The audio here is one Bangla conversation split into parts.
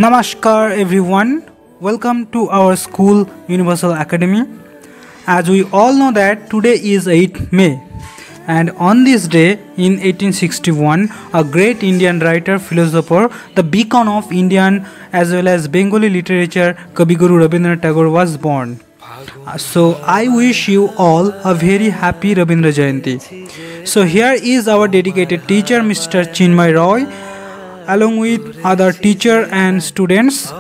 Namaskar everyone, welcome to our school Universal Academy. As we all know that today is 8th May and on this day in 1861 a great Indian writer, philosopher, the beacon of Indian as well as Bengali literature, Kavi Guru Rabindranath Tagore was born. So I wish you all a very happy Rabindra Jayanti. So here is our dedicated teacher Mr. Chinmay Roy along with other teacher and students,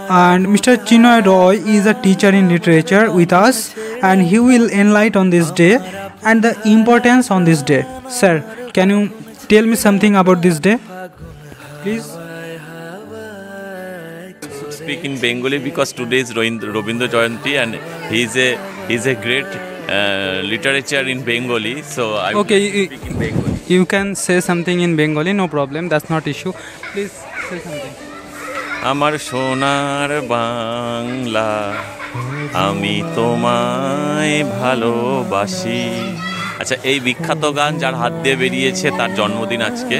and Mr. Chinmay Roy is a teacher in literature with us and he will enlighten on this day and the importance on this day. Sir, can you tell me something about this day, please? Speak in Bengali because today is Rabindra Jayanti and he is a great literature in Bengali, so I will speak in Bengali. You can say something in Bengali, no problem, that's not issue. Please say something. আমার সোনার বাংলা আমি তোমায় ভালোবাসি। আচ্ছা, এই বিখ্যাত গান যার হাত দিয়ে বেরিয়েছে তার জন্মদিন আজকে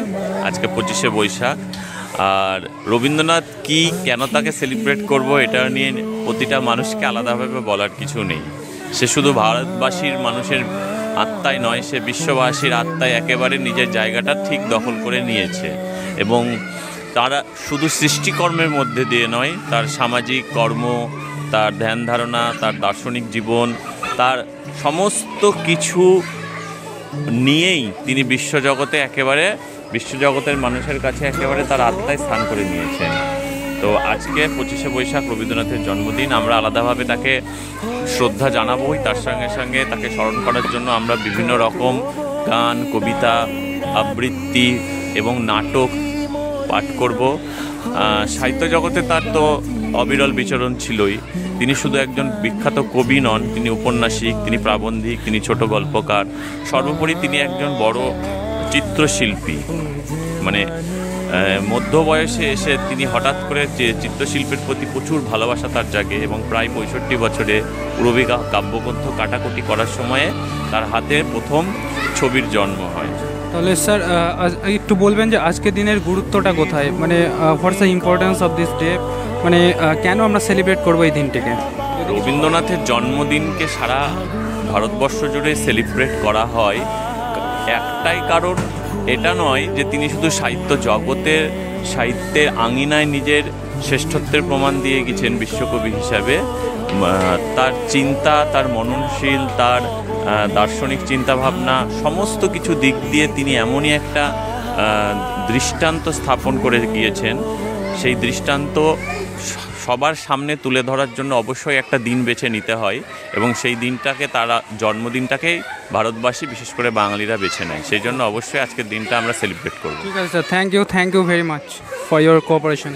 25শে বৈশাখ। আর রবীন্দ্রনাথ কি কেন তাকে সেলিব্রেট করব এটা নিয়ে প্রতিটা মানুষকে আলাদাভাবে বলার কিছু নেই। সে শুধু ভারতবাসীর মানুষের আত্মায় নয়, সে বিশ্ববাসীর আত্মায় একেবারে নিজের জায়গাটা ঠিক দখল করে নিয়েছে এবং তারা শুধু সৃষ্টিকর্মের মধ্যে দিয়ে নয়, তার সামাজিক কর্ম, তার ধ্যান ধারণা, তার দার্শনিক জীবন, তার সমস্ত কিছু নিয়েই তিনি বিশ্বজগতের মানুষের কাছে একেবারে তার আত্মায় স্থান করে নিয়েছেন। তো আজকে 25শে বৈশাখ রবীন্দ্রনাথের জন্মদিন, আমরা আলাদাভাবে তাকে শ্রদ্ধা জানাবোই, তার সঙ্গে সঙ্গে তাকে স্মরণ করার জন্য আমরা বিভিন্ন রকম গান, কবিতা, আবৃত্তি এবং নাটক পাঠ করব। সাহিত্য জগতে তার তো অবিরল বিচরণ ছিলই। তিনি শুধু একজন বিখ্যাত কবি নন, তিনি উপন্যাসিক, তিনি প্রাবন্ধিক, তিনি ছোট গল্পকার, সর্বোপরি তিনি একজন বড় চিত্রশিল্পী। মানে মধ্য বয়সে এসে তিনি হঠাৎ করে যে চিত্রশিল্পের প্রতি প্রচুর ভালোবাসা তার জাগে এবং প্রায় 65 বছরে পূরবী কাব্যগ্রন্থ কাটাকুটি করার সময়ে তার হাতে প্রথম ছবির জন্ম হয়। তাহলে স্যার একটু বলবেন যে আজকের দিনের গুরুত্বটা কোথায়, মানে what's the importance of this day, মানে কেন আমরা সেলিব্রেট করবো এই দিনটিকে? রবীন্দ্রনাথের জন্মদিনকে সারা ভারতবর্ষ জুড়ে সেলিব্রেট করা হয় একটাই কারণ, এটা নয় যে তিনি শুধু সাহিত্যের আঙিনায় নিজের শ্রেষ্ঠত্বের প্রমাণ দিয়ে গেছেন বিশ্বকবি হিসাবে। তার চিন্তা, তার মননশীল, তার দার্শনিক চিন্তাভাবনা, সমস্ত কিছু দিক দিয়ে তিনি এমনই একটা দৃষ্টান্ত স্থাপন করে গিয়েছেন। সেই দৃষ্টান্ত সবার সামনে তুলে ধরার জন্য অবশ্যই একটা দিন বেছে নিতে হয় এবং সেই দিনটাকে জন্মদিনটাকেই ভারতবাসী, বিশেষ করে বাঙালিরা বেছে নেয়। সেই জন্য অবশ্যই আজকের দিনটা আমরা সেলিব্রেট করব। ঠিক আছে sir, thank you very much for your cooperation.